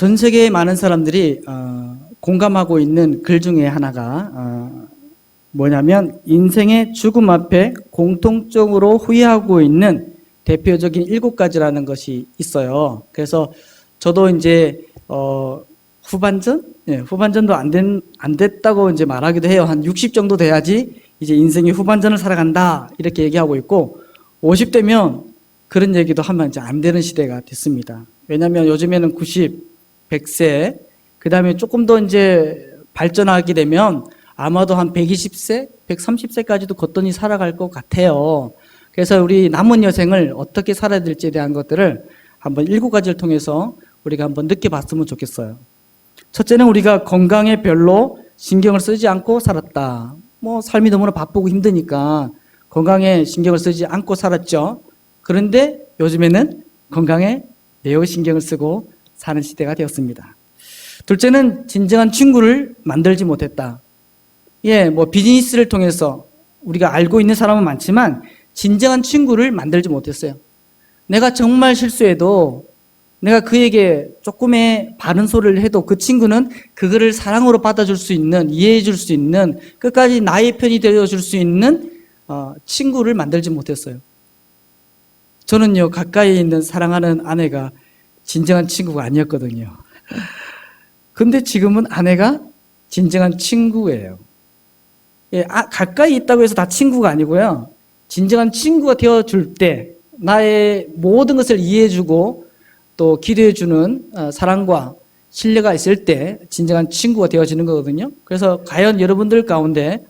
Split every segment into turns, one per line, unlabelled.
전 세계의 많은 사람들이 공감하고 있는 글 중에 하나가 뭐냐면 인생의 죽음 앞에 공통적으로 후회하고 있는 대표적인 7가지라는 것이 있어요. 그래서 저도 이제 후반전도 안 됐다고 이제 말하기도 해요. 한 60 정도 돼야지 이제 인생의 후반전을 살아간다 이렇게 얘기하고 있고, 50대면 그런 얘기도 하면 이제 안 되는 시대가 됐습니다. 왜냐하면 요즘에는 90, 100세, 그 다음에 조금 더 이제 발전하게 되면 아마도 한 120세, 130세까지도 거뜬히 살아갈 것 같아요. 그래서 우리 남은 여생을 어떻게 살아야 될지에 대한 것들을 한번 7가지를 통해서 우리가 한번 느껴봤으면 좋겠어요. 첫째는 우리가 건강에 별로 신경을 쓰지 않고 살았다. 삶이 너무나 바쁘고 힘드니까 건강에 신경을 쓰지 않고 살았죠. 그런데 요즘에는 건강에 매우 신경을 쓰고 사는 시대가 되었습니다. 둘째는 진정한 친구를 만들지 못했다. 비즈니스를 통해서 우리가 알고 있는 사람은 많지만 진정한 친구를 만들지 못했어요. 내가 정말 실수해도 내가 그에게 조금의 바른 소리를 해도 그 친구는 그거를 사랑으로 받아줄 수 있는, 이해해 줄 수 있는, 끝까지 나의 편이 되어줄 수 있는 친구를 만들지 못했어요. 저는요, 가까이 있는 사랑하는 아내가 진정한 친구가 아니었거든요. 근데 지금은 아내가 진정한 친구예요. 가까이 있다고 해서 다 친구가 아니고요. 진정한 친구가 되어줄 때 나의 모든 것을 이해해주고 또 기도해주는 사랑과 신뢰가 있을 때 진정한 친구가 되어지는 거거든요. 그래서 과연 여러분들 가운데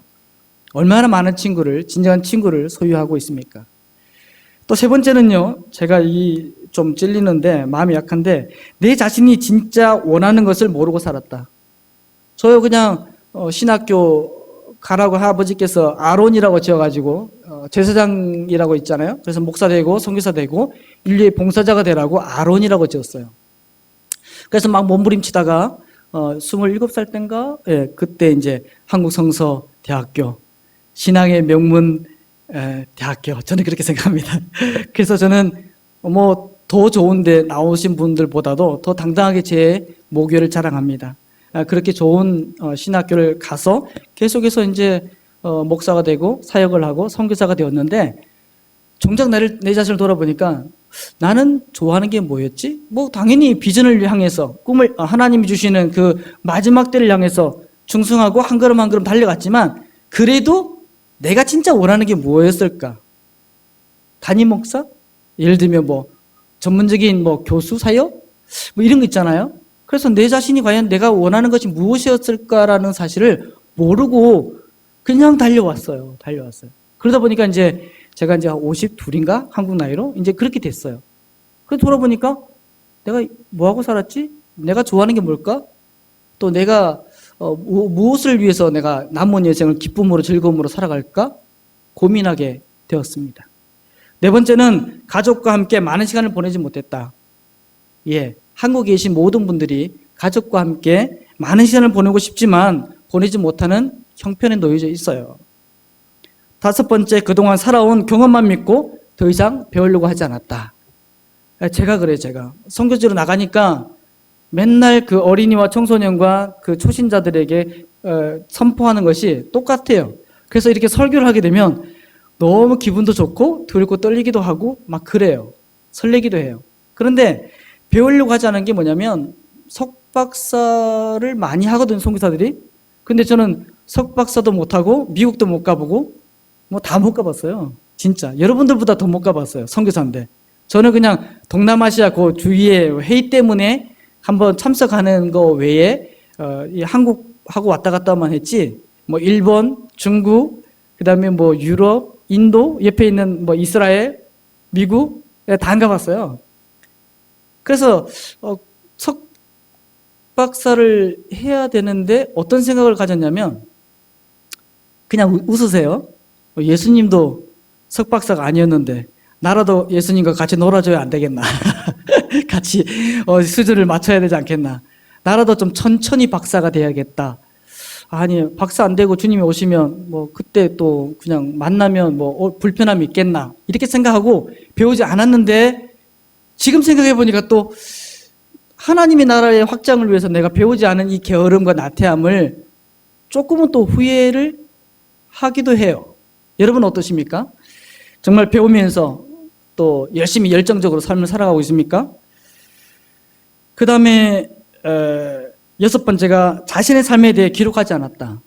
얼마나 많은 진정한 친구를 소유하고 있습니까? 또 세 번째는요, 제가 좀 찔리는데 마음이 약한데, 내 자신이 진짜 원하는 것을 모르고 살았다. 저요 그냥 신학교 가라고 아버지께서 아론이라고 지어가지고 제사장이라고 있잖아요. 그래서 목사 되고 선교사 되고 인류의 봉사자가 되라고 아론이라고 지었어요. 그래서 막 몸부림치다가 27살 땐가 그때 이제 한국성서대학교 신앙의 명문 대학교, 저는 그렇게 생각합니다. 그래서 저는 더 좋은데 나오신 분들보다도 더 당당하게 제 모교를 자랑합니다. 그렇게 좋은 신학교를 가서 계속해서 이제 목사가 되고 사역을 하고 선교사가 되었는데, 정작 내 자신을 돌아보니까 나는 좋아하는 게 뭐였지? 당연히 비전을 향해서 꿈을 하나님이 주시는 그 마지막 때를 향해서 충성하고 한 걸음 한 걸음 달려갔지만, 그래도 내가 진짜 원하는 게 뭐였을까? 담임 목사? 예를 들면 전문적인 교수 사역? 이런 거 있잖아요. 그래서 내 자신이 과연 내가 원하는 것이 무엇이었을까라는 사실을 모르고 그냥 달려왔어요. 그러다 보니까 제가 52인가? 한국 나이로? 이제 그렇게 됐어요. 그래서 돌아보니까 내가 뭐하고 살았지? 내가 좋아하는 게 뭘까? 또 내가 무엇을 위해서 내가 남은 여생을 기쁨으로 즐거움으로 살아갈까? 고민하게 되었습니다. 네 번째는 가족과 함께 많은 시간을 보내지 못했다. 한국에 계신 모든 분들이 가족과 함께 많은 시간을 보내고 싶지만 보내지 못하는 형편에 놓여져 있어요. 다섯 번째, 그동안 살아온 경험만 믿고 더 이상 배우려고 하지 않았다. 제가 그래요. 선교지로 나가니까 맨날 그 어린이와 청소년과 그 초신자들에게 선포하는 것이 똑같아요. 그래서 이렇게 설교를 하게 되면 너무 기분도 좋고 들고 떨리기도 하고 막 그래요. 설레기도 해요. 그런데 배우려고 하지 않은 게 뭐냐면 석박사를 많이 하거든요, 선교사들이. 근데 저는 석박사도 못하고 미국도 못 가보고 다 못 가봤어요. 진짜 여러분들보다 더 못 가봤어요, 선교사인데. 저는 그냥 동남아시아 그 주위에 회의 때문에 한번 참석하는 거 외에 한국하고 왔다 갔다만 했지, 일본, 중국, 그 다음에 유럽, 인도, 옆에 있는 이스라엘, 미국 다 안 가봤어요. 그래서 석박사를 해야 되는데 어떤 생각을 가졌냐면, 그냥 웃으세요. 예수님도 석박사가 아니었는데 나라도 예수님과 같이 놀아줘야 안 되겠나. 같이 수준을 맞춰야 되지 않겠나. 나라도 좀 천천히 박사가 돼야겠다. 아니, 박사 안 되고 주님이 오시면 그때 또 그냥 만나면 불편함이 있겠나, 이렇게 생각하고 배우지 않았는데, 지금 생각해 보니까 또 하나님의 나라의 확장을 위해서 내가 배우지 않은 이 게으름과 나태함을 조금은 또 후회를 하기도 해요. 여러분 어떠십니까? 정말 배우면서 또 열심히 열정적으로 삶을 살아가고 있습니까? 그 다음에 6번째가 자신의 삶에 대해 기록하지 않았다.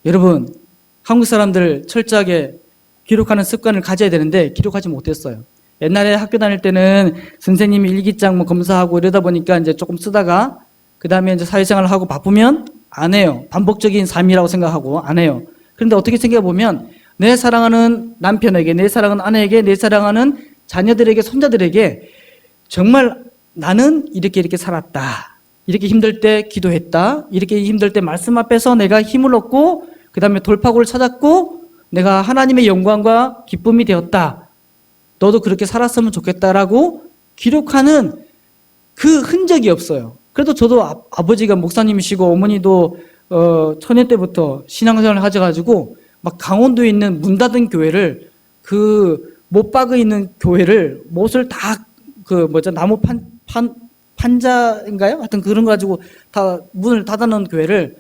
여러분, 한국 사람들 철저하게 기록하는 습관을 가져야 되는데 기록하지 못했어요. 옛날에 학교 다닐 때는 선생님이 일기장 뭐 검사하고 이러다 보니까 이제 조금 쓰다가 그 다음에 이제 사회생활을 하고 바쁘면 안 해요. 반복적인 삶이라고 생각하고 안 해요. 그런데 어떻게 생각해보면 내 사랑하는 남편에게, 내 사랑하는 아내에게, 내 사랑하는 자녀들에게, 손자들에게 정말 나는 이렇게 살았다. 이렇게 힘들 때 기도했다. 이렇게 힘들 때 말씀 앞에서 내가 힘을 얻고 그 다음에 돌파구를 찾았고 내가 하나님의 영광과 기쁨이 되었다. 너도 그렇게 살았으면 좋겠다라고 기록하는 그 흔적이 없어요. 그래도 저도 아버지가 목사님이시고 어머니도 처녀 때부터 신앙생활을 하셔가지고 막 강원도에 있는 문 닫은 교회를 그 못 박아 있는 교회를 못을 다 나무 판자인가요? 하여튼 그런 거 가지고 다 문을 닫아놓은 교회를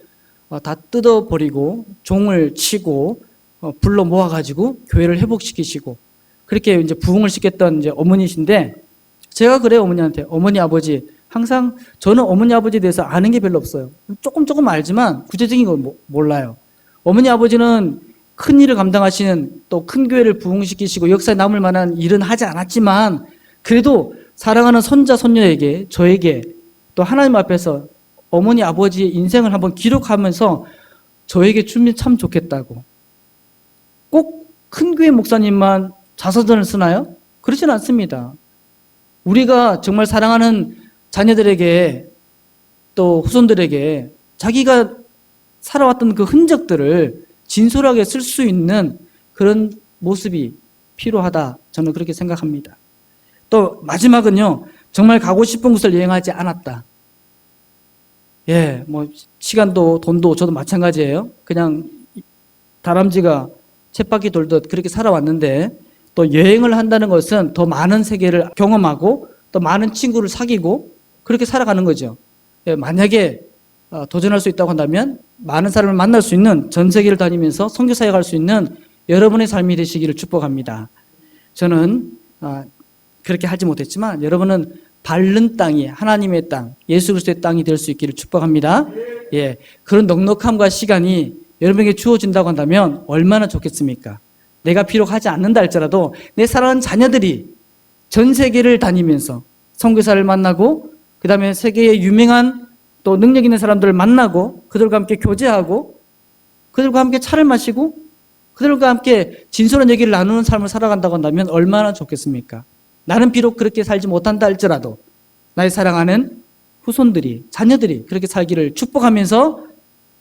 다 뜯어버리고 종을 치고 불러 모아가지고 교회를 회복시키시고 그렇게 이제 부흥을 시켰던 이제 어머니신데 제가 그래요 어머니한테 어머니 아버지 항상 저는 어머니 아버지에 대해서 아는 게 별로 없어요. 조금 알지만 구체적인 건 몰라요. 어머니 아버지는 큰 일을 감당하시는 또 큰 교회를 부흥시키시고 역사에 남을 만한 일은 하지 않았지만 그래도 사랑하는 손자 손녀에게 저에게 또 하나님 앞에서 어머니 아버지의 인생을 한번 기록하면서 저에게 주면 참 좋겠다고. 꼭 큰 교회 목사님만 자서전을 쓰나요? 그렇지는 않습니다. 우리가 정말 사랑하는 자녀들에게 또 후손들에게 자기가 살아왔던 그 흔적들을 진솔하게 쓸 수 있는 그런 모습이 필요하다. 저는 그렇게 생각합니다. 또 마지막은요. 정말 가고 싶은 곳을 여행하지 않았다. 뭐 시간도 돈도 저도 마찬가지예요. 그냥 다람쥐가 쳇바퀴 돌듯 그렇게 살아왔는데 또 여행을 한다는 것은 더 많은 세계를 경험하고 또 많은 친구를 사귀고 그렇게 살아가는 거죠. 만약에 도전할 수 있다고 한다면 많은 사람을 만날 수 있는 전 세계를 다니면서 선교 사역할 수 있는 여러분의 삶이 되시기를 축복합니다. 저는 그렇게 하지 못했지만 여러분은 밟는 땅이 하나님의 땅, 예수 그리스도의 땅이 될 수 있기를 축복합니다. 그런 넉넉함과 시간이 여러분에게 주어진다고 한다면 얼마나 좋겠습니까? 내가 비록 하지 않는다 할지라도 내 사랑하는 자녀들이 전 세계를 다니면서 선교사를 만나고 그 다음에 세계의 유명한 또 능력 있는 사람들을 만나고 그들과 함께 교제하고 그들과 함께 차를 마시고 그들과 함께 진솔한 얘기를 나누는 삶을 살아간다고 한다면 얼마나 좋겠습니까? 나는 비록 그렇게 살지 못한다 할지라도 나의 사랑하는 후손들이 자녀들이 그렇게 살기를 축복하면서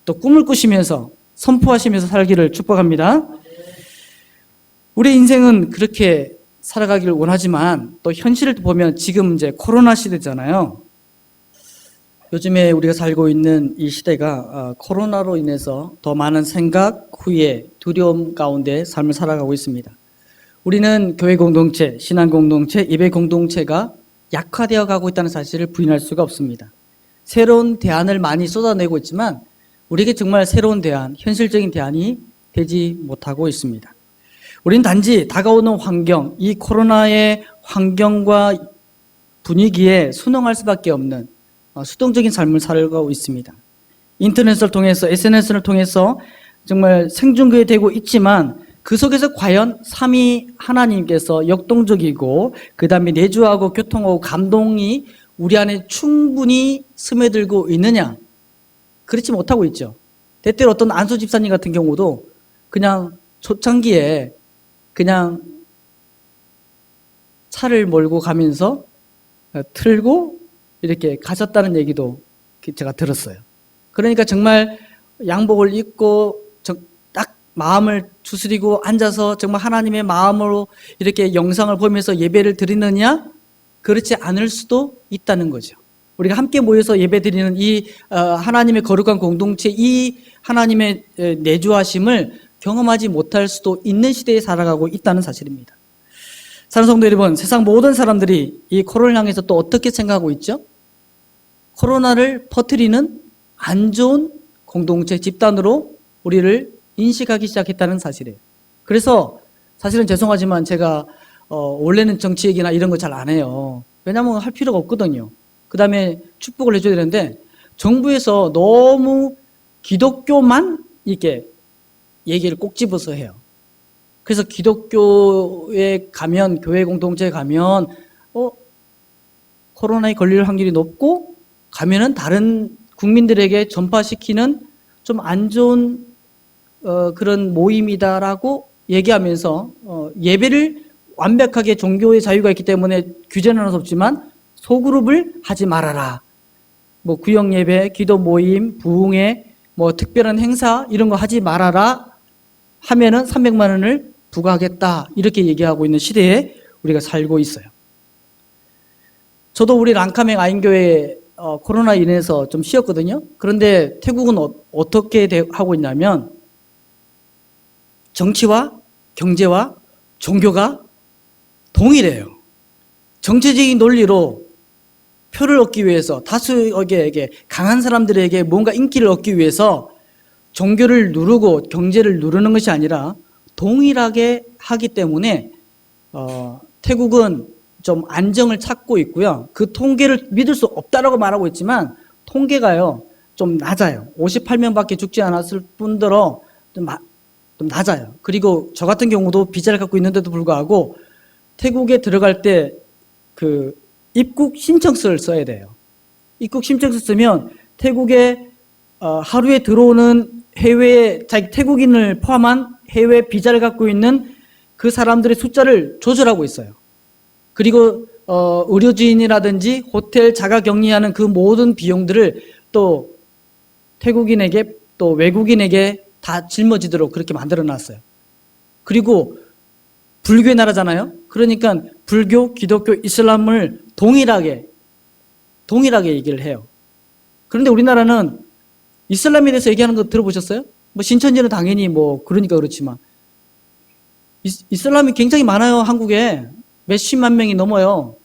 또 꿈을 꾸시면서 선포하시면서 살기를 축복합니다. 우리 인생은 그렇게 살아가기를 원하지만 또 현실을 보면 지금 이제 코로나 시대잖아요. 요즘에 우리가 살고 있는 이 시대가 코로나로 인해서 더 많은 생각, 후회, 두려움 가운데 삶을 살아가고 있습니다. 우리는 교회 공동체, 신앙 공동체, 예배 공동체가 약화되어 가고 있다는 사실을 부인할 수가 없습니다. 새로운 대안을 많이 쏟아내고 있지만 우리에게 정말 새로운 대안, 현실적인 대안이 되지 못하고 있습니다. 우리는 단지 다가오는 환경, 이 코로나의 환경과 분위기에 순응할 수밖에 없는 수동적인 삶을 살아가고 있습니다. 인터넷을 통해서, SNS를 통해서 정말 생중계되고 되고 있지만 그 속에서 과연 삼위 하나님께서 역동적이고 그 다음에 내주하고 교통하고 감동이 우리 안에 충분히 스며들고 있느냐? 그렇지 못하고 있죠. 때때로 어떤 안수 집사님 같은 경우도 그냥 초창기에 그냥 차를 몰고 가면서 틀고 이렇게 가셨다는 얘기도 제가 들었어요. 그러니까 정말 양복을 입고 딱 마음을 추스리고 앉아서 정말 하나님의 마음으로 이렇게 영상을 보면서 예배를 드리느냐? 그렇지 않을 수도 있다는 거죠. 우리가 함께 모여서 예배 드리는 이 하나님의 거룩한 공동체, 이 하나님의 내주하심을 경험하지 못할 수도 있는 시대에 살아가고 있다는 사실입니다. 사랑하는 성도 여러분, 세상 모든 사람들이 이 코로나를 향해서 또 어떻게 생각하고 있죠? 코로나를 퍼뜨리는 안 좋은 공동체 집단으로 우리를 인식하기 시작했다는 사실이에요. 그래서 사실은 죄송하지만 제가 원래는 정치 얘기나 이런 거 잘 안 해요. 왜냐하면 할 필요가 없거든요. 그 다음에 축복을 해줘야 되는데 정부에서 너무 기독교만 이렇게 얘기를 꼭 집어서 해요. 그래서 기독교에 가면, 교회 공동체에 가면 코로나에 걸릴 확률이 높고 가면은 다른 국민들에게 전파시키는 좀 안 좋은 그런 모임이다라고 얘기하면서 예배를 완벽하게 종교의 자유가 있기 때문에 규제는 할 수 없지만 소그룹을 하지 말아라. 뭐 구역 예배, 기도 모임, 부흥회, 뭐 특별한 행사 이런 거 하지 말아라 하면은 300만 원을 부과하겠다. 이렇게 얘기하고 있는 시대에 우리가 살고 있어요. 저도 우리 랑카맹 아인교회 코로나 인해서 좀 쉬었거든요. 그런데 태국은 어떻게 하고 있냐면 정치와 경제와 종교가 동일해요. 정치적인 논리로 표를 얻기 위해서 다수에게 강한 사람들에게 뭔가 인기를 얻기 위해서 종교를 누르고 경제를 누르는 것이 아니라 동일하게 하기 때문에 태국은 좀 안정을 찾고 있고요. 그 통계를 믿을 수 없다라고 말하고 있지만 통계가요 좀 낮아요. 58명밖에 죽지 않았을 뿐더러 좀 낮아요. 그리고 저 같은 경우도 비자를 갖고 있는데도 불구하고 태국에 들어갈 때 그 입국 신청서를 써야 돼요. 입국 신청서 쓰면 태국에 하루에 들어오는 자기 태국인을 포함한 해외 비자를 갖고 있는 그 사람들의 숫자를 조절하고 있어요. 그리고 의료진이라든지 호텔 자가격리하는 그 모든 비용들을 또 태국인에게 또 외국인에게 다 짊어지도록 그렇게 만들어 놨어요. 그리고 불교의 나라잖아요. 그러니까 불교, 기독교, 이슬람을 동일하게 얘기를 해요. 그런데 우리나라는 이슬람에 대해서 얘기하는 거 들어보셨어요? 뭐 신천지는 당연히 뭐 그러니까 그렇지만 이슬람이 굉장히 많아요. 한국에 몇십만 명이 넘어요.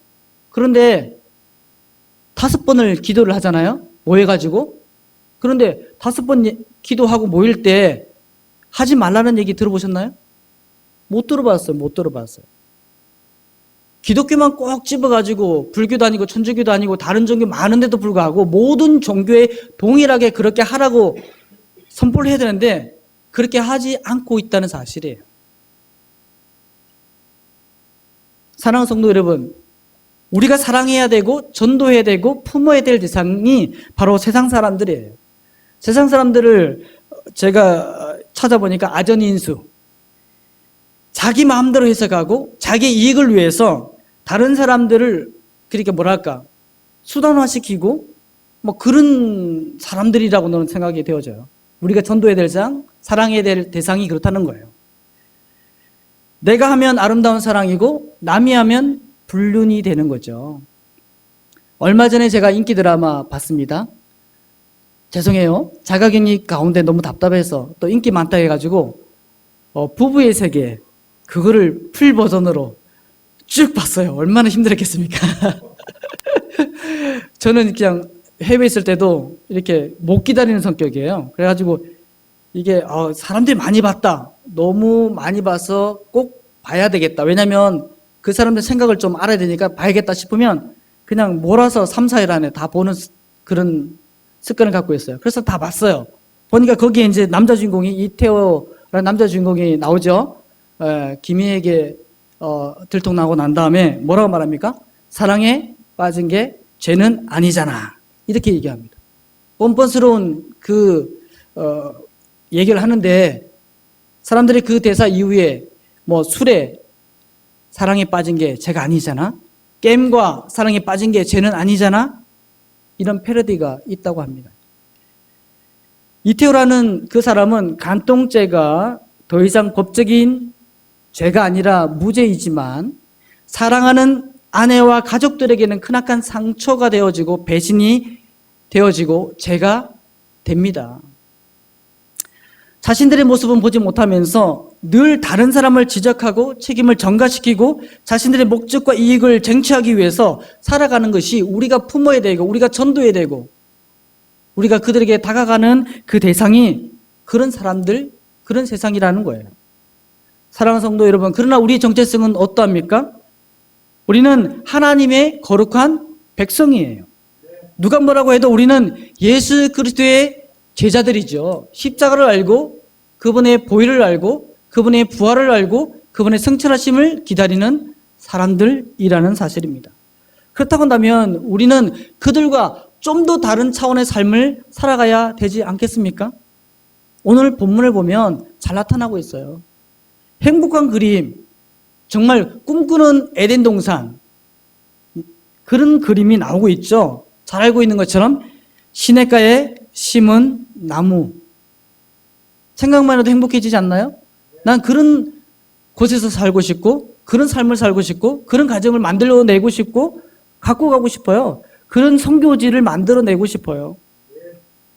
그런데 5번을 기도를 하잖아요. 모여가지고. 그런데 5번 기도하고 모일 때 하지 말라는 얘기 들어보셨나요? 못 들어봤어요. 기독교만 꼭 집어가지고 불교도 아니고 천주교도 아니고 다른 종교 많은데도 불구하고 모든 종교에 동일하게 그렇게 하라고 선포를 해야 되는데 그렇게 하지 않고 있다는 사실이에요. 사랑하는 성도 여러분, 우리가 사랑해야 되고 전도해야 되고 품어야 될 대상이 바로 세상 사람들이에요. 세상 사람들을 제가 찾아보니까 아전인수, 자기 마음대로 해석하고 자기 이익을 위해서 다른 사람들을 그렇게 수단화시키고 뭐 그런 사람들이라고 저는 생각이 되어져요. 우리가 전도해야 될 대상, 사랑해야 될 대상이 그렇다는 거예요. 내가 하면 아름다운 사랑이고 남이 하면 불륜이 되는 거죠. 얼마 전에 제가 인기 드라마 봤습니다. 죄송해요. 자가격리 가운데 너무 답답해서 또 인기 많다 해가지고 부부의 세계 그거를 풀 버전으로 쭉 봤어요. 얼마나 힘들었겠습니까? 저는 그냥 해외에 있을 때도 이렇게 못 기다리는 성격이에요. 그래가지고 이게 사람들이 많이 봤다. 너무 많이 봐서 꼭 봐야 되겠다. 왜냐면 그 사람들 생각을 좀 알아야 되니까 봐야겠다 싶으면 그냥 몰아서 3, 4일 안에 다 보는 그런 습관을 갖고 있어요. 그래서 다 봤어요. 보니까 거기에 이제 남자 주인공이 이태호라는 남자 주인공이 나오죠. 김희에게 들통나고 난 다음에 뭐라고 말합니까? 사랑에 빠진 게 죄는 아니잖아. 이렇게 얘기합니다. 뻔뻔스러운 얘기를 하는데 사람들이 그 대사 이후에 뭐 술에 사랑에 빠진 게 죄가 아니잖아. 게임과 사랑에 빠진 게 죄는 아니잖아. 이런 패러디가 있다고 합니다. 이태호라는 그 사람은 간통죄가 더 이상 법적인 죄가 아니라 무죄이지만 사랑하는 아내와 가족들에게는 크나큰 상처가 되어지고 배신이 되어지고 죄가 됩니다. 자신들의 모습은 보지 못하면서 늘 다른 사람을 지적하고 책임을 전가시키고 자신들의 목적과 이익을 쟁취하기 위해서 살아가는 것이 우리가 품어야 되고 우리가 전도해야 되고 우리가 그들에게 다가가는 그 대상이 그런 사람들, 그런 세상이라는 거예요. 사랑하는 성도 여러분, 그러나 우리의 정체성은 어떠합니까? 우리는 하나님의 거룩한 백성이에요. 누가 뭐라고 해도 우리는 예수 그리스도의 제자들이죠. 십자가를 알고 그분의 보혈을 알고 그분의 부활을 알고 그분의 성천하심을 기다리는 사람들이라는 사실입니다. 그렇다고 한다면 우리는 그들과 좀 더 다른 차원의 삶을 살아가야 되지 않겠습니까? 오늘 본문을 보면 잘 나타나고 있어요. 행복한 그림, 정말 꿈꾸는 에덴 동산, 그런 그림이 나오고 있죠. 잘 알고 있는 것처럼 시냇가에 심은 나무. 생각만 해도 행복해지지 않나요? 난 그런 곳에서 살고 싶고 그런 삶을 살고 싶고 그런 가정을 만들어내고 싶고 갖고 가고 싶어요. 그런 선교지를 만들어내고 싶어요.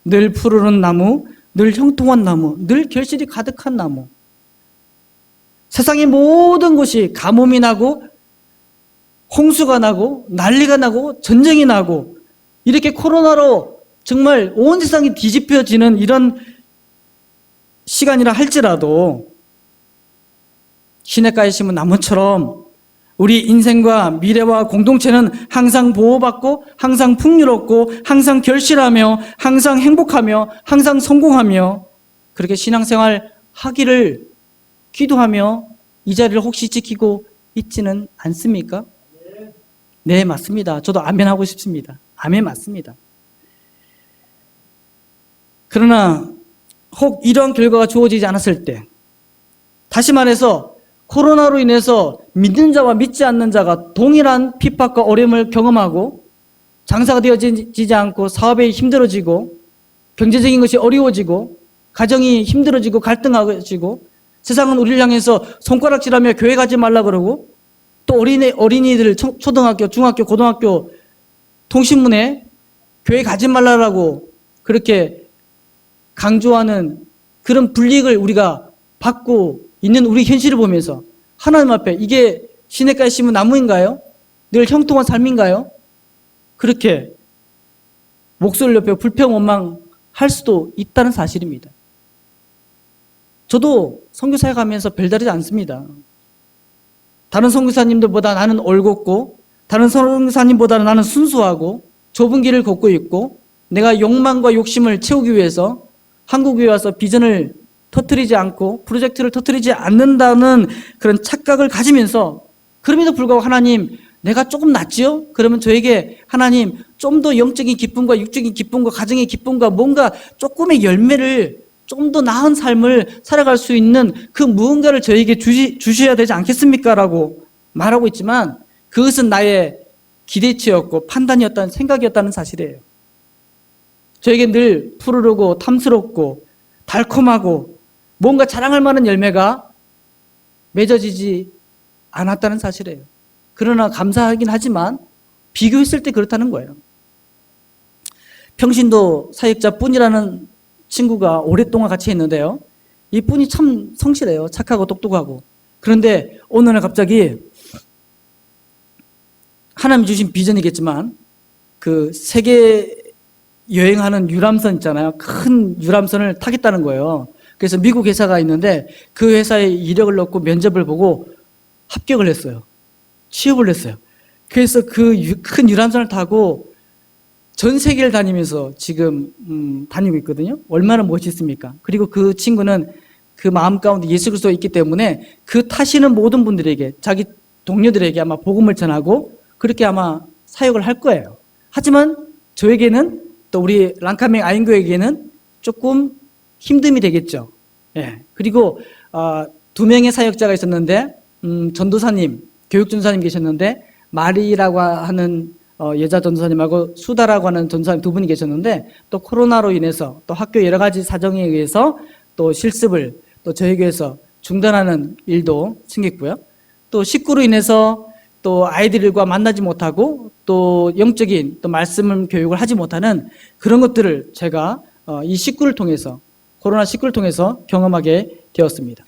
늘 푸르른 나무, 늘 형통한 나무, 늘 결실이 가득한 나무. 세상의 모든 곳이 가뭄이 나고 홍수가 나고 난리가 나고 전쟁이 나고 이렇게 코로나로 정말 온 세상이 뒤집혀지는 이런 시간이라 할지라도 시냇가에 심은 나무처럼 우리 인생과 미래와 공동체는 항상 보호받고 항상 풍요롭고 항상 결실하며 항상 행복하며 항상 성공하며 그렇게 신앙생활 하기를 기도하며 이 자리를 혹시 지키고 있지는 않습니까? 네, 맞습니다. 저도 아멘 하고 싶습니다. 아멘 맞습니다. 그러나 혹 이런 결과가 주어지지 않았을 때 다시 말해서 코로나로 인해서 믿는 자와 믿지 않는 자가 동일한 핍박과 어려움을 경험하고 장사가 되어지지 않고 사업이 힘들어지고 경제적인 것이 어려워지고 가정이 힘들어지고 갈등하지고 세상은 우리를 향해서 손가락질하며 교회 가지 말라 그러고 또 어린이들 초등학교, 중학교, 고등학교 통신문에 교회 가지 말라라고 그렇게 강조하는 그런 불이익을 우리가 받고 있는 우리 현실을 보면서 하나님 앞에 이게 시냇가에 심은 나무인가요? 늘 형통한 삶인가요? 그렇게 목소리를 높여 불평 원망할 수도 있다는 사실입니다. 저도 선교사에 가면서 별다르지 않습니다. 다른 선교사님들보다 나는 올곧고 다른 선교사님보다는 나는 순수하고 좁은 길을 걷고 있고 내가 욕망과 욕심을 채우기 위해서 한국에 와서 비전을 터뜨리지 않고 프로젝트를 터뜨리지 않는다는 그런 착각을 가지면서 그럼에도 불구하고 하나님 내가 조금 낫지요? 그러면 저에게 하나님 좀 더 영적인 기쁨과 육적인 기쁨과 가정의 기쁨과 뭔가 조금의 열매를 좀 더 나은 삶을 살아갈 수 있는 그 무언가를 저에게 주셔야 되지 않겠습니까? 라고 말하고 있지만 그것은 나의 기대치였고 판단이었다는 생각이었다는 사실이에요. 저에게 늘 푸르르고 탐스럽고 달콤하고 뭔가 자랑할 만한 열매가 맺어지지 않았다는 사실이에요. 그러나 감사하긴 하지만 비교했을 때 그렇다는 거예요. 평신도 사역자 뿐이라는 친구가 오랫동안 같이 했는데요. 이 뿐이 참 성실해요. 착하고 똑똑하고. 그런데 어느 날 갑자기 하나님 주신 비전이겠지만 그 세계 여행하는 유람선 있잖아요. 큰 유람선을 타겠다는 거예요. 그래서 미국 회사가 있는데 그 회사에 이력을 넣고 면접을 보고 합격을 했어요. 취업을 했어요. 그래서 그 큰 유람선을 타고 전 세계를 다니면서 지금 다니고 있거든요. 얼마나 멋있습니까? 그리고 그 친구는 그 마음 가운데 예수 그리스도가 있기 때문에 그 타시는 모든 분들에게 자기 동료들에게 아마 복음을 전하고 그렇게 아마 사역을 할 거예요. 하지만 저에게는 또 우리 랑카맹 아인교에게는 조금 힘듦이 되겠죠. 예. 그리고 2명의 사역자가 있었는데 전도사님, 교육전도사님 계셨는데 마리라고 하는 여자 전도사님하고 수다라고 하는 전도사님 두 분이 계셨는데 또 코로나로 인해서 또 학교 여러 가지 사정에 의해서 또 실습을 또 저희 교회에서 중단하는 일도 생겼고요. 또 식구로 인해서 또 아이들과 만나지 못하고 또 영적인 또 말씀 교육을 하지 못하는 그런 것들을 제가 이 식구를 통해서 코로나19를 통해서 경험하게 되었습니다.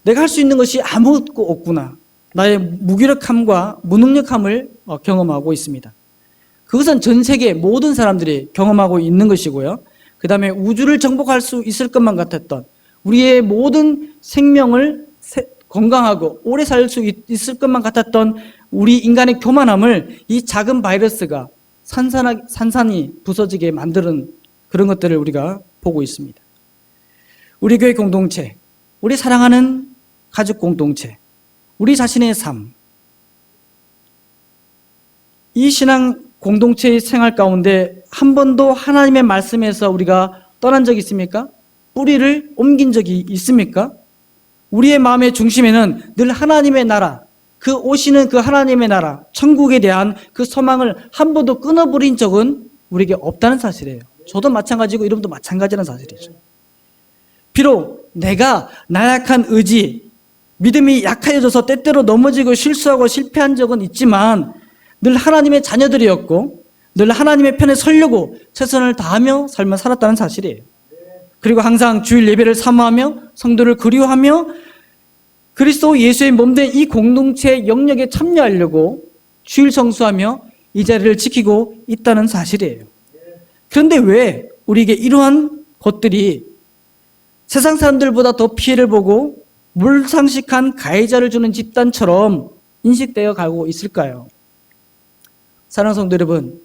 내가 할 수 있는 것이 아무것도 없구나. 나의 무기력함과 무능력함을 경험하고 있습니다. 그것은 전 세계 모든 사람들이 경험하고 있는 것이고요. 그 다음에 우주를 정복할 수 있을 것만 같았던 우리의 모든 생명을 건강하고 오래 살 수 있을 것만 같았던 우리 인간의 교만함을 이 작은 바이러스가 산산이 부서지게 만드는 그런 것들을 우리가 보고 있습니다. 우리 교회 공동체, 우리 사랑하는 가족 공동체, 우리 자신의 삶, 이 신앙 공동체의 생활 가운데 한 번도 하나님의 말씀에서 우리가 떠난 적이 있습니까? 뿌리를 옮긴 적이 있습니까? 우리의 마음의 중심에는 늘 하나님의 나라, 그 오시는 그 하나님의 나라, 천국에 대한 그 소망을 한 번도 끊어버린 적은 우리에게 없다는 사실이에요. 저도 마찬가지고 여러분도 마찬가지라는 사실이죠. 비록 내가 나약한 의지, 믿음이 약해져서 때때로 넘어지고 실수하고 실패한 적은 있지만 늘 하나님의 자녀들이었고 늘 하나님의 편에 서려고 최선을 다하며 삶을 살았다는 사실이에요. 그리고 항상 주일 예배를 사모하며 성도를 그리워하며 그리스도 예수의 몸된 이 공동체의 영역에 참여하려고 주일 성수하며 이 자리를 지키고 있다는 사실이에요. 그런데 왜 우리에게 이러한 것들이 세상 사람들보다 더 피해를 보고 물상식한 가해자를 주는 집단처럼 인식되어 가고 있을까요? 사랑하는 성도 여러분,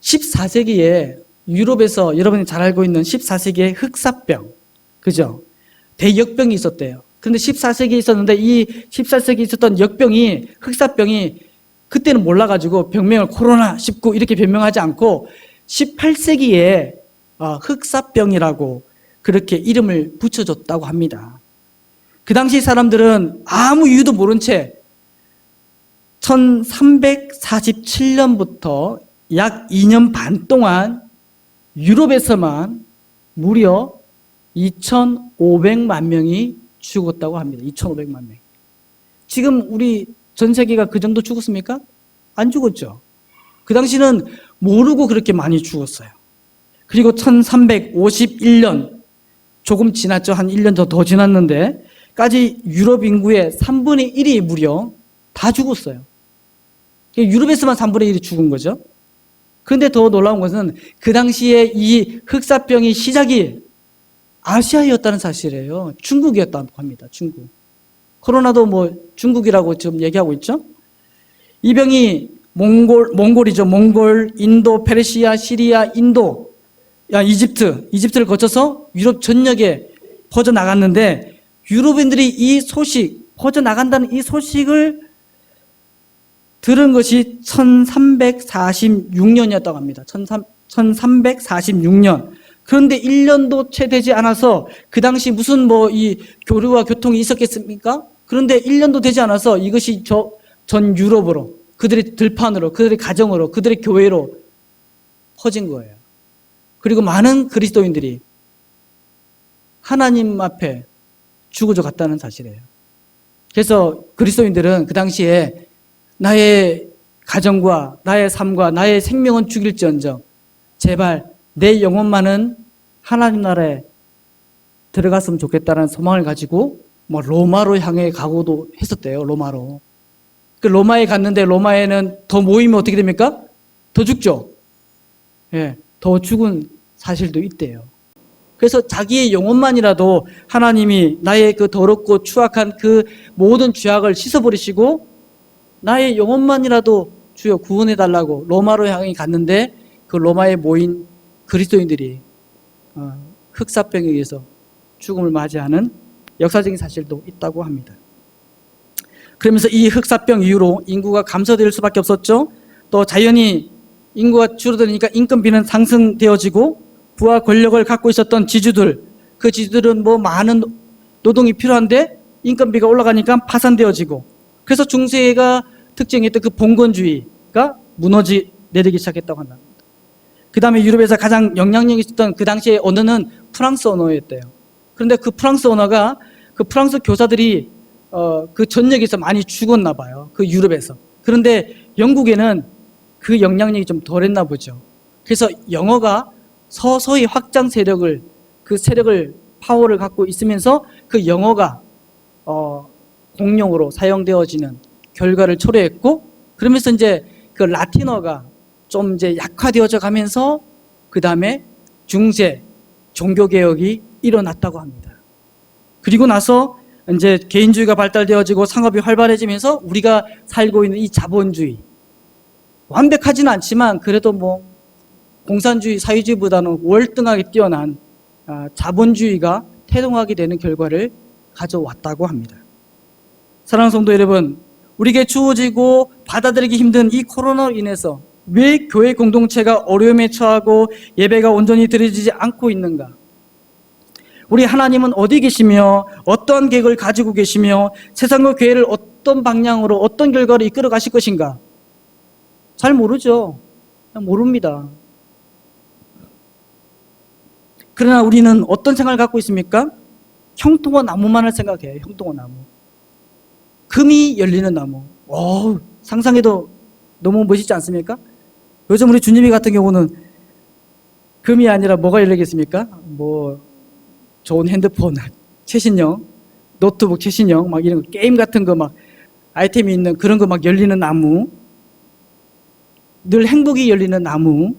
14세기에 유럽에서 여러분이 잘 알고 있는 14세기의 흑사병, 그죠? 대역병이 있었대요. 그런데 14세기에 있었는데 이 14세기에 있었던 역병이, 흑사병이 그때는 몰라가지고 병명을 코로나19 이렇게 변명하지 않고 18세기에 흑사병이라고 그렇게 이름을 붙여줬다고 합니다. 그 당시 사람들은 아무 이유도 모른 채 1347년부터 약 2년 반 동안 유럽에서만 무려 2,500만 명이 죽었다고 합니다. 2,500만 명. 지금 우리 전 세계가 그 정도 죽었습니까? 안 죽었죠. 그 당시는 모르고 그렇게 많이 죽었어요. 그리고 1351년, 조금 지났죠. 한 1년 더 지났는데 까지 유럽 인구의 3분의 1이 무려 다 죽었어요. 유럽에서만 3분의 1이 죽은 거죠. 그런데 더 놀라운 것은 그 당시에 이 흑사병이 시작이 아시아였다는 사실이에요. 중국이었다고 합니다. 중국. 코로나도 뭐 중국이라고 지금 얘기하고 있죠. 이 병이 몽골이죠. 몽골, 인도, 페르시아, 시리아, 인도, 이집트를 거쳐서 유럽 전역에 퍼져나갔는데 유럽인들이 이 소식, 퍼져나간다는 이 소식을 들은 것이 1346년이었다고 합니다. 1346년. 그런데 1년도 채 되지 않아서 그 당시 무슨 이 교류와 교통이 있었겠습니까? 그런데 1년도 되지 않아서 이것이 전 유럽으로, 그들의 들판으로, 그들의 가정으로, 그들의 교회로 퍼진 거예요. 그리고 많은 그리스도인들이 하나님 앞에 죽어져 갔다는 사실이에요. 그래서 그리스도인들은 그 당시에 나의 가정과 나의 삶과 나의 생명은 죽일지언정 제발 내 영혼만은 하나님 나라에 들어갔으면 좋겠다는 소망을 가지고 로마로 향해 가고도 했었대요. 로마로. 그 로마에 갔는데 로마에는 더 모이면 어떻게 됩니까? 더 죽죠. 예, 더 죽은 사실도 있대요. 그래서 자기의 영혼만이라도 하나님이 나의 그 더럽고 추악한 그 모든 죄악을 씻어버리시고 나의 영혼만이라도 주여 구원해달라고 로마로 향해 갔는데 그 로마에 모인 그리스도인들이 흑사병에 의해서 죽음을 맞이하는 역사적인 사실도 있다고 합니다. 그러면서 이 흑사병 이후로 인구가 감소될 수밖에 없었죠. 또 자연히 인구가 줄어드니까 인건비는 상승되어지고 부와 권력을 갖고 있었던 지주들, 그 지주들은 많은 노동이 필요한데 인건비가 올라가니까 파산되어지고 그래서 중세가 특징했던 그 봉건주의가 내리기 시작했다고 한다. 그 다음에 유럽에서 가장 영향력이 있었던 그 당시의 언어는 프랑스 언어였대요. 그런데 그 프랑스 언어가 그 프랑스 교사들이 그 전역에서 많이 죽었나 봐요. 그 유럽에서. 그런데 영국에는 그 영향력이 좀 덜했나 보죠. 그래서 영어가 서서히 확장 세력을, 그 세력을, 파워를 갖고 있으면서 그 영어가 공용으로 사용되어지는 결과를 초래했고, 그러면서 이제 그 라틴어가 좀 이제 약화되어져 가면서 그 다음에 중세 종교개혁이 일어났다고 합니다. 그리고 나서 이제 개인주의가 발달되어지고 상업이 활발해지면서 우리가 살고 있는 이 자본주의, 완벽하지는 않지만 그래도 뭐 공산주의, 사회주의보다는 월등하게 뛰어난 자본주의가 태동하게 되는 결과를 가져왔다고 합니다. 사랑하는 성도 여러분, 우리에게 주어지고 받아들이기 힘든 이 코로나로 인해서 왜 교회 공동체가 어려움에 처하고 예배가 온전히 드려지지 않고 있는가? 우리 하나님은 어디 계시며 어떠한 계획을 가지고 계시며 세상과 교회를 어떤 방향으로 어떤 결과로 이끌어 가실 것인가? 잘 모르죠. 그냥 모릅니다. 그러나 우리는 어떤 생각을 갖고 있습니까? 형통한 나무만을 생각해요. 형통한 나무. 금이 열리는 나무. 상상해도 너무 멋있지 않습니까? 요즘 우리 주님이 같은 경우는 금이 아니라 뭐가 열리겠습니까? 뭐 좋은 핸드폰, 최신형, 노트북 최신형, 막 이런 거, 게임 같은 거 막 아이템이 있는 그런 거 막 열리는 나무, 늘 행복이 열리는 나무,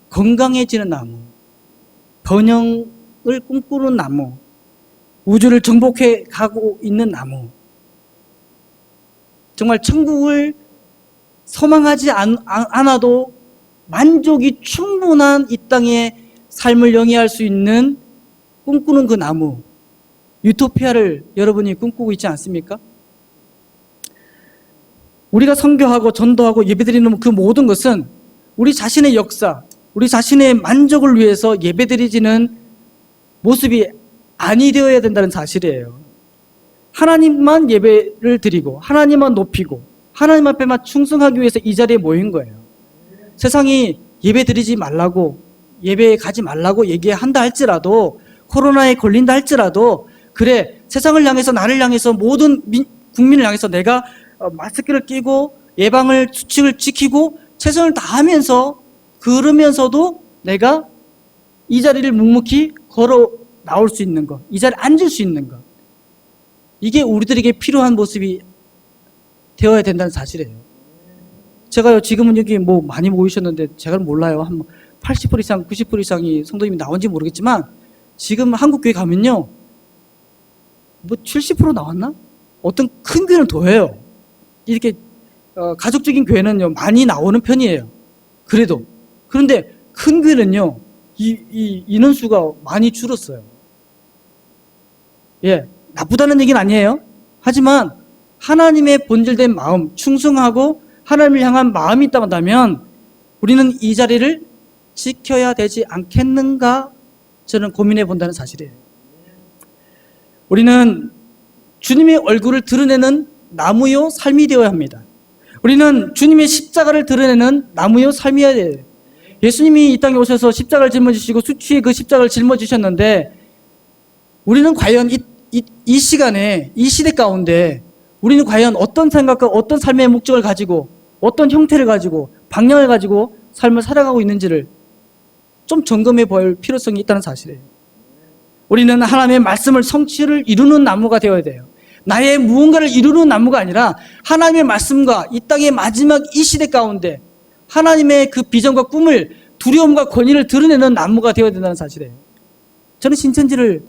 건강해지는 나무, 번영을 꿈꾸는 나무, 우주를 정복해 가고 있는 나무, 정말 천국을 소망하지 않아도 만족이 충분한 이 땅의 삶을 영위할 수 있는 꿈꾸는 그 나무, 유토피아를 여러분이 꿈꾸고 있지 않습니까? 우리가 선교하고 전도하고 예배드리는 그 모든 것은 우리 자신의 역사, 우리 자신의 만족을 위해서 예배드리지는 모습이 아니 되어야 된다는 사실이에요. 하나님만 예배를 드리고 하나님만 높이고 하나님 앞에만 충성하기 위해서 이 자리에 모인 거예요. 세상이 예배 드리지 말라고, 예배에 가지 말라고 얘기한다 할지라도, 코로나에 걸린다 할지라도, 그래, 세상을 향해서, 나를 향해서, 모든 국민을 향해서 내가 마스크를 끼고 예방을 수칙을 지키고 최선을 다하면서, 그러면서도 내가 이 자리를 묵묵히 걸어 나올 수 있는 것, 이 자리에 앉을 수 있는 것, 이게 우리들에게 필요한 모습이 되어야 된다는 사실이에요. 제가요, 지금은 여기 뭐 많이 모이셨는데 제가 몰라요. 한 80% 이상, 90% 이상이 성도님이 나온지 모르겠지만 지금 한국교회 가면요, 뭐 70% 나왔나? 어떤 큰 교회는 더 해요. 이렇게 가족적인 교회는요 많이 나오는 편이에요. 그런데 큰 교회는요 이 인원수가 많이 줄었어요. 예, 나쁘다는 얘기는 아니에요. 하지만 하나님의 본질된 마음, 충성하고 하나님을 향한 마음이 있다면 우리는 이 자리를 지켜야 되지 않겠는가, 저는 고민해 본다는 사실이에요. 우리는 주님의 얼굴을 드러내는 나무요 삶이 되어야 합니다. 우리는 주님의 십자가를 드러내는 나무요 삶이어야 돼요. 예수님이 이 땅에 오셔서 십자가를 짊어지시고 수치의 그 십자가를 짊어지셨는데, 우리는 과연 이 시간에, 이 시대 가운데 우리는 과연 어떤 생각과 어떤 삶의 목적을 가지고, 어떤 형태를 가지고, 방향을 가지고 삶을 살아가고 있는지를 좀 점검해 볼 필요성이 있다는 사실이에요. 우리는 하나님의 말씀을 성취를 이루는 나무가 되어야 돼요. 나의 무언가를 이루는 나무가 아니라 하나님의 말씀과 이 땅의 마지막 이 시대 가운데 하나님의 그 비전과 꿈을, 두려움과 권위를 드러내는 나무가 되어야 된다는 사실이에요. 저는 신천지를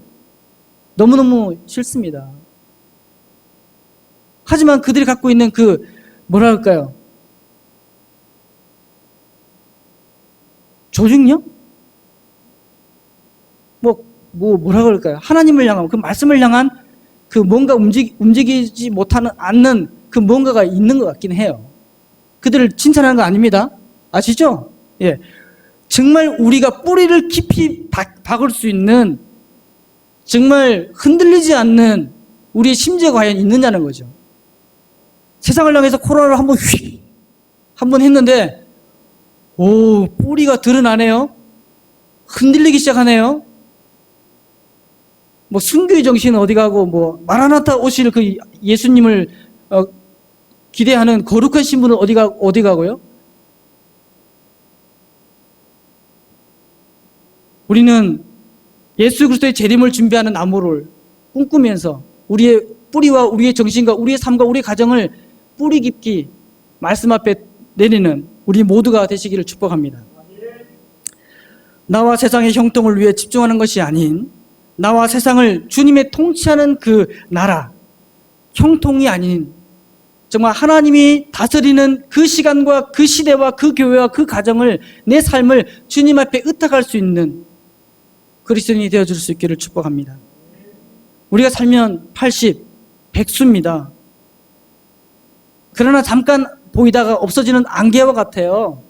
너무너무 싫습니다. 하지만 그들이 갖고 있는 그 뭐랄까요, 조직력? 뭐라 그럴까요? 하나님을 향한, 그 말씀을 향한 그 뭔가 움직이지 못하는, 않는 그 뭔가가 있는 것 같긴 해요. 그들을 칭찬하는 거 아닙니다. 아시죠? 예. 정말 우리가 뿌리를 깊이 박을 수 있는, 정말 흔들리지 않는 우리의 심지어가 과연 있느냐는 거죠. 세상을 향해서 코로나를 한번 했는데, 뿌리가 드러나네요. 흔들리기 시작하네요. 순교의 정신은 어디 가고, 마라나타 오실 그 예수님을 기대하는 거룩한 신분은 어디 가고요? 우리는 예수 그리스도의 재림을 준비하는 나무를 꿈꾸면서 우리의 뿌리와 우리의 정신과 우리의 삶과 우리의 가정을 뿌리 깊이 말씀 앞에 내리는 우리 모두가 되시기를 축복합니다. 나와 세상의 형통을 위해 집중하는 것이 아닌 나와 세상을 주님의 통치하는 그 나라, 형통이 아닌 정말 하나님이 다스리는 그 시간과 그 시대와 그 교회와 그 가정을, 내 삶을 주님 앞에 의탁할 수 있는 그리스도인이 되어줄 수 있기를 축복합니다. 우리가 살면 80, 100수입니다. 그러나 잠깐 보이다가 없어지는 안개와 같아요.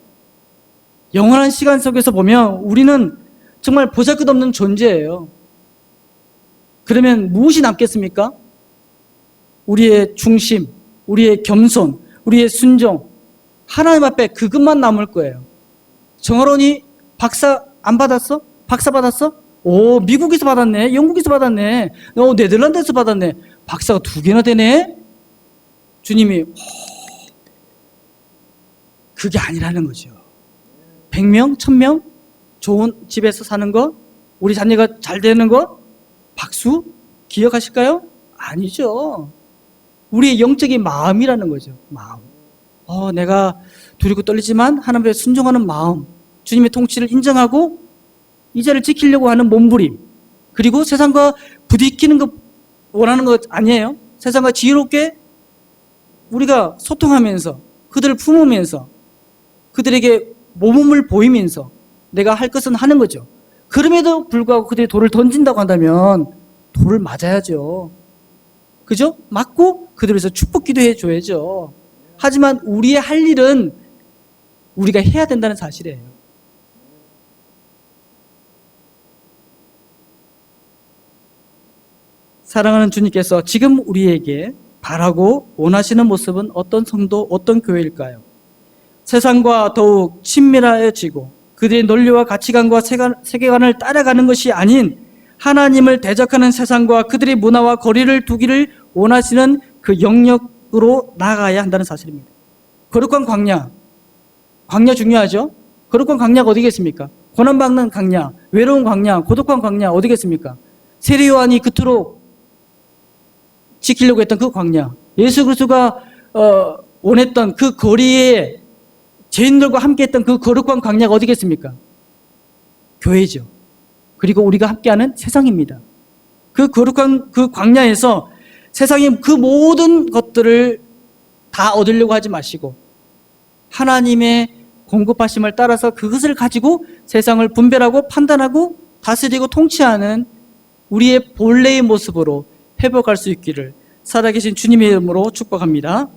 영원한 시간 속에서 보면 우리는 정말 보잘것없는 존재예요. 그러면 무엇이 남겠습니까? 우리의 중심, 우리의 겸손, 우리의 순종, 하나님 앞에 그것만 남을 거예요. 정화론이 박사 안 받았어? 박사 받았어? 오, 미국에서 받았네. 영국에서 받았네. 네덜란드에서 받았네. 박사가 2개나 되네? 주님이 그게 아니라는 거죠. 100명, 1000명, 좋은 집에서 사는 거, 우리 자녀가 잘 되는 거, 박수? 기억하실까요? 아니죠. 우리의 영적인 마음이라는 거죠. 마음. 내가 두렵고 떨리지만 하나님께 순종하는 마음, 주님의 통치를 인정하고 이 자를 지키려고 하는 몸부림, 그리고 세상과 부딪히는 거 원하는 것 아니에요. 세상과 지혜롭게 우리가 소통하면서 그들을 품으면서 그들에게 모범을 보이면서 내가 할 것은 하는 거죠. 그럼에도 불구하고 그들이 돌을 던진다고 한다면 돌을 맞아야죠. 그죠? 맞고 그들에서 축복 기도해 줘야죠. 하지만 우리의 할 일은 우리가 해야 된다는 사실이에요. 사랑하는 주님께서 지금 우리에게 바라고 원하시는 모습은 어떤 성도, 어떤 교회일까요? 세상과 더욱 친밀해지고 그들의 논리와 가치관과 세계관을 따라가는 것이 아닌 하나님을 대적하는 세상과 그들의 문화와 거리를 두기를 원하시는 그 영역으로 나아가야 한다는 사실입니다. 거룩한 광야, 광야 중요하죠? 거룩한 광야가 어디겠습니까? 고난받는 광야, 외로운 광야, 고독한 광야 어디겠습니까? 세례 요한이 그토록 지키려고 했던 그 광야, 예수 그리스도가 원했던 그 거리에 죄인들과 함께 했던 그 거룩한 광야가 어디겠습니까? 교회죠. 그리고 우리가 함께하는 세상입니다. 그 거룩한 그 광야에서 세상의 그 모든 것들을 다 얻으려고 하지 마시고 하나님의 공급하심을 따라서 그것을 가지고 세상을 분별하고 판단하고 다스리고 통치하는 우리의 본래의 모습으로 회복할 수 있기를 살아계신 주님의 이름으로 축복합니다.